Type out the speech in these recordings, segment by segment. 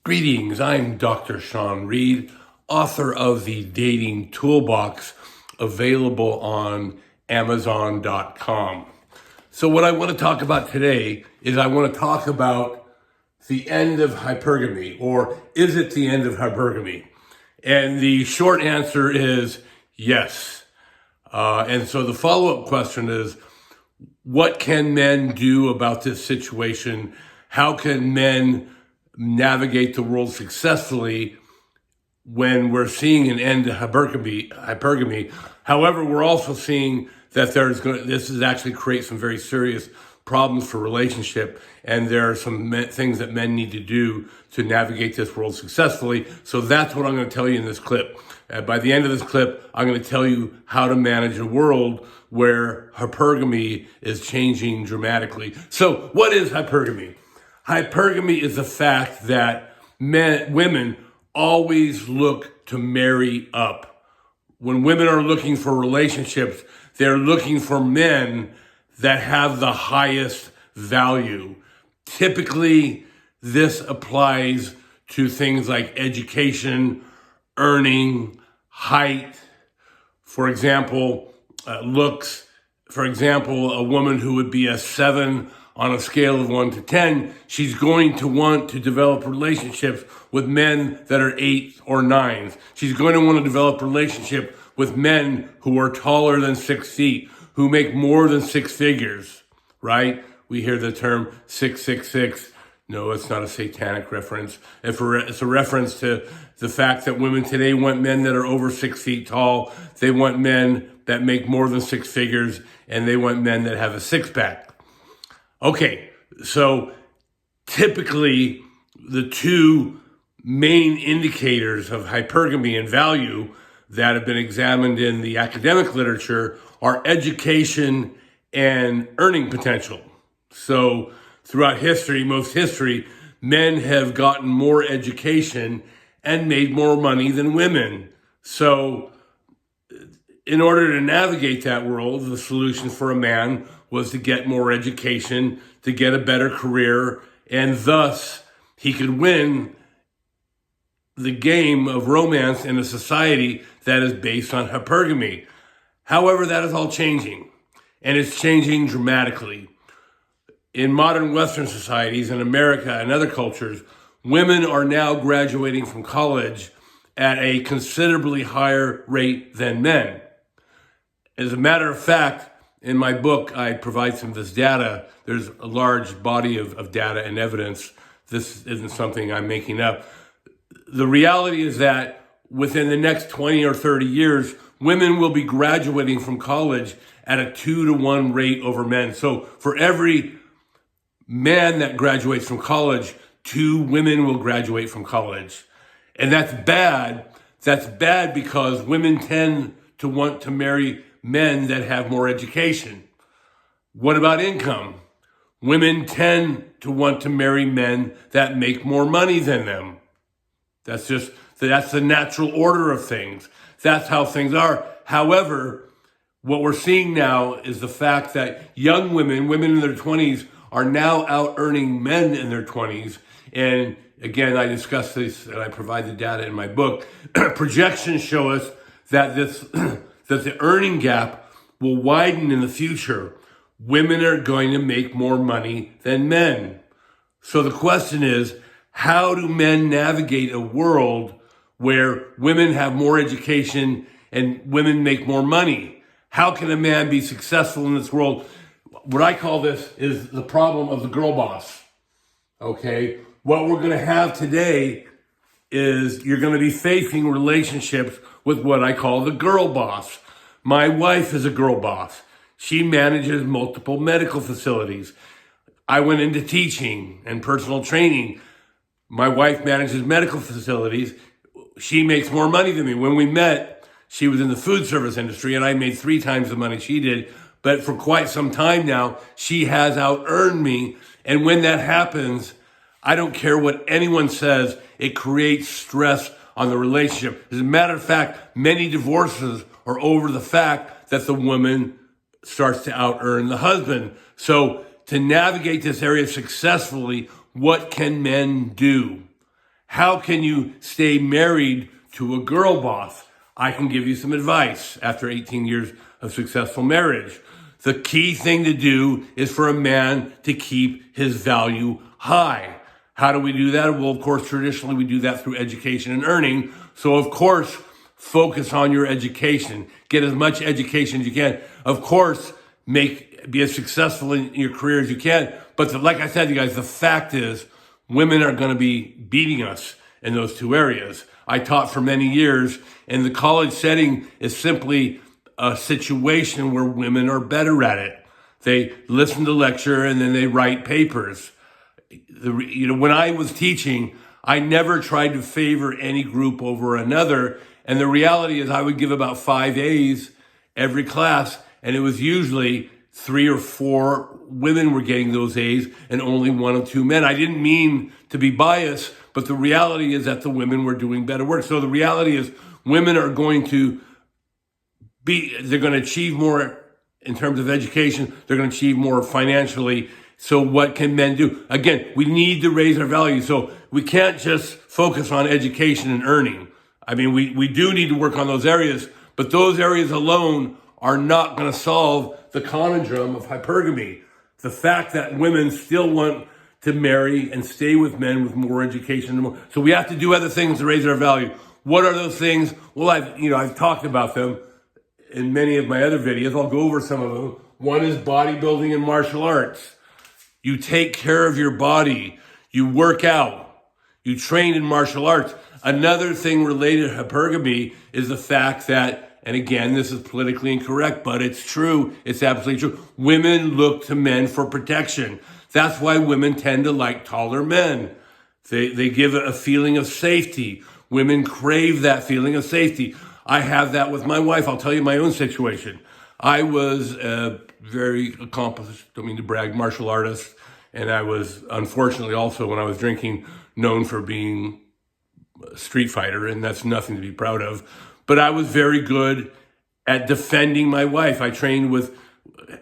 Greetings, I'm Dr. Sean Reed, author of the Dating Toolbox, available on Amazon.com. So what I want to talk about today is I want to talk about the end of hypergamy, or is it the end of hypergamy? And the short answer is yes. And so the follow-up question is, what can men do about this situation? How can men navigate the world successfully when we're seeing an end to hypergamy? However, we're also seeing that this is actually create some very serious problems for relationship, and there are some things that men need to do to navigate this world successfully. So that's what I'm going to tell you in this clip. By the end of this clip, I'm going to tell you how to manage a world where hypergamy is changing dramatically. So what is hypergamy? Hypergamy is the fact that women always look to marry up. When women are looking for relationships, they're looking for men that have the highest value. Typically, this applies to things like education, earning, height, for example, looks. For example, a woman who would be a 7 on a scale of 1 to 10, she's going to want to develop relationships with men that are 8s or 9s. She's going to want to develop relationship with men who are taller than 6 feet, who make more than 6 figures, right? We hear the term 666. No, it's not a satanic reference. It's a reference to the fact that women today want men that are over 6 feet tall. They want men that make more than 6 figures, and they want men that have a six-pack. Okay, so typically the two main indicators of hypergamy and value that have been examined in the academic literature are education and earning potential. So throughout history, most history, men have gotten more education and made more money than women. So in order to navigate that world, the solution for a man was to get more education, to get a better career, and thus he could win the game of romance in a society that is based on hypergamy. However, that is all changing, and it's changing dramatically. In modern Western societies, in America and other cultures, women are now graduating from college at a considerably higher rate than men. As a matter of fact, in my book, I provide some of this data. There's a large body of data and evidence. This isn't something I'm making up. The reality is that within the next 20 or 30 years, women will be graduating from college at a 2-to-1 rate over men. So for every man that graduates from college, 2 women will graduate from college. And that's bad. That's bad because women tend to want to marry men that have more education. What about income? Women tend to want to marry men that make more money than them. That's the natural order of things. That's how things are. However, what we're seeing now is the fact that young women in their 20s, are now out earning men in their 20s. And again, I discuss this and I provide the data in my book. Projections show us that that the earning gap will widen in the future. Women are going to make more money than men. So the question is, how do men navigate a world where women have more education and women make more money? How can a man be successful in this world? What I call this is the problem of the girl boss. Okay? What we're going to have today is you're going to be facing relationships with what I call the girl boss. My wife is a girl boss. She manages multiple medical facilities. I went into teaching and personal training. My wife manages medical facilities. She makes more money than me. When we met, she was in the food service industry and I made 3 times the money she did. But for quite some time now, she has out-earned me. And when that happens, I don't care what anyone says, it creates stress on the relationship. As a matter of fact, many divorces are over the fact that the woman starts to out-earn the husband. So to navigate this area successfully, what can men do? How can you stay married to a girl boss? I can give you some advice after 18 years of successful marriage. The key thing to do is for a man to keep his value high. How do we do that? Well, of course, traditionally we do that through education and earning. So, of course, focus on your education. Get as much education as you can. Of course, be as successful in your career as you can. But like I said, you guys, the fact is women are going to be beating us in those two areas. I taught for many years, and the college setting is simply a situation where women are better at it. They listen to lecture and then they write papers. When I was teaching, I never tried to favor any group over another. And the reality is I would give about 5 A's every class, and it was usually 3 or 4 women were getting those A's and only 1 or 2 men. I didn't mean to be biased, but the reality is that the women were doing better work. So the reality is women are going to they're going to achieve more in terms of education. They're going to achieve more financially. So what can men do? Again, we need to raise our value. So we can't just focus on education and earning. I mean, we do need to work on those areas, but those areas alone are not going to solve the conundrum of hypergamy. The fact that women still want to marry and stay with men with more education. So we have to do other things to raise our value. What are those things? Well, I've talked about them in many of my other videos. I'll go over some of them. One is bodybuilding and martial arts. You take care of your body. You work out. You train in martial arts. Another thing related to hypergamy is the fact that, and again, this is politically incorrect, but it's true. It's absolutely true. Women look to men for protection. That's why women tend to like taller men. They give a feeling of safety. Women crave that feeling of safety. I have that with my wife. I'll tell you my own situation. I was a very accomplished, don't mean to brag, martial artist. And I was, unfortunately, also when I was drinking, known for being a street fighter. And that's nothing to be proud of. But I was very good at defending my wife. I trained with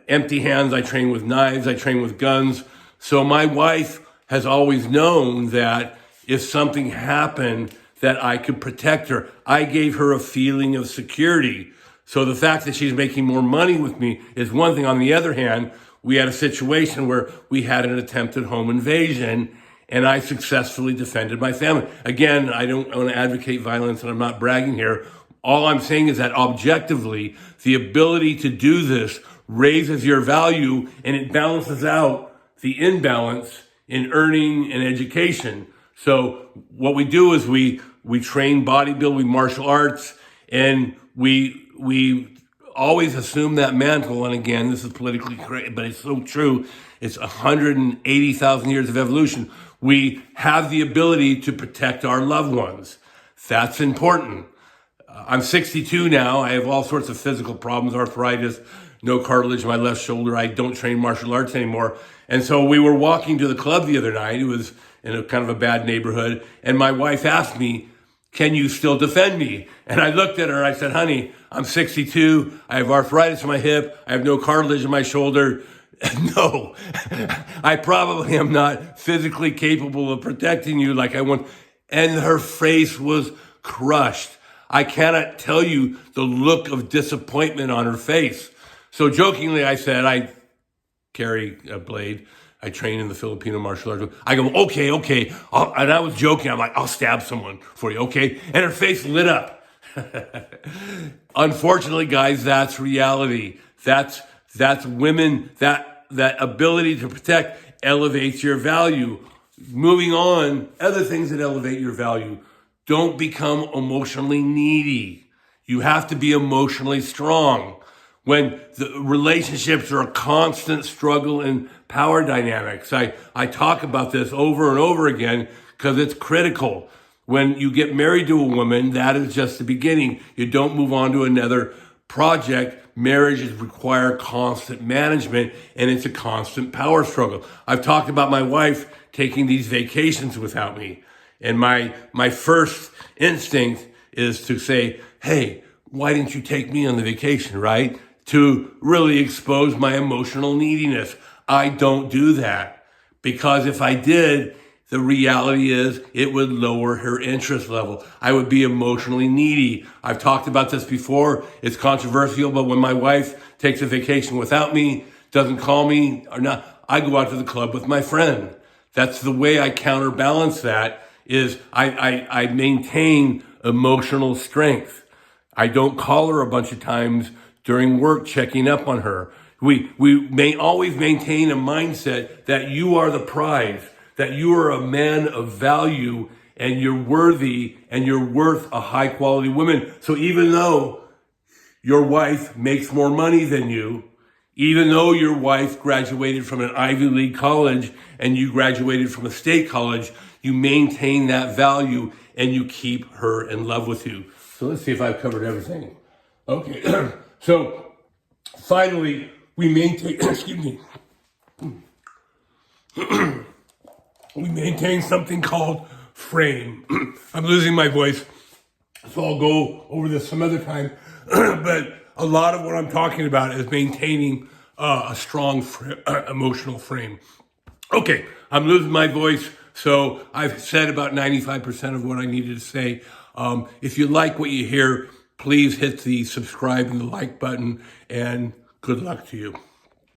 empty hands. I trained with knives. I trained with guns. So my wife has always known that if something happened, that I could protect her. I gave her a feeling of security. So the fact that she's making more money with me is one thing. On the other hand, we had a situation where we had an attempted home invasion, and I successfully defended my family. Again, I don't want to advocate violence, and I'm not bragging here. All I'm saying is that objectively, the ability to do this raises your value, and it balances out the imbalance in earning and education. So what we do is we train bodybuilding, we martial arts, and we always assume that mantle. And again, this is politically correct, but it's so true. It's 180,000 years of evolution. We have the ability to protect our loved ones. That's important. I'm 62 now. I have all sorts of physical problems, arthritis, no cartilage in my left shoulder. I don't train martial arts anymore. And so we were walking to the club the other night. It was in a kind of a bad neighborhood. And my wife asked me, can you still defend me? And I looked at her. I said, honey, I'm 62. I have arthritis in my hip. I have no cartilage in my shoulder. No, I probably am not physically capable of protecting you like I want. And her face was crushed. I cannot tell you the look of disappointment on her face. So jokingly, I said, I carry a blade. I train in the Filipino martial arts. I go, okay. And I was joking. I'm like, I'll stab someone for you, okay? And her face lit up. Unfortunately, guys, that's reality. That's women, that ability to protect elevates your value. Moving on, other things that elevate your value. Don't become emotionally needy. You have to be emotionally strong. When the relationships are a constant struggle in power dynamics. I talk about this over and over again because it's critical. When you get married to a woman, that is just the beginning. You don't move on to another project. Marriages require constant management, and it's a constant power struggle. I've talked about my wife taking these vacations without me. And my first instinct is to say, hey, why didn't you take me on the vacation, right? To really expose my emotional neediness. I don't do that because if I did, The reality is it would lower her interest level. I would be emotionally needy. I've talked about this before. It's controversial, but when my wife takes a vacation without me, doesn't call me or not, I go out to the club with my friend. That's the way I counterbalance that is I maintain emotional strength. I don't call her a bunch of times during work checking up on her. We may always maintain a mindset that you are the prize, that you are a man of value and you're worthy and you're worth a high quality woman. So even though your wife makes more money than you, even though your wife graduated from an Ivy League college and you graduated from a state college, you maintain that value and you keep her in love with you. So let's see if I've covered everything. Okay, so finally, we maintain, excuse me, we maintain something called frame. I'm losing my voice, so I'll go over this some other time. But a lot of what I'm talking about is maintaining a strong emotional frame. Okay, I'm losing my voice, so I've said about 95% of what I needed to say. If you like what you hear, please hit the subscribe and the like button, and good luck to you.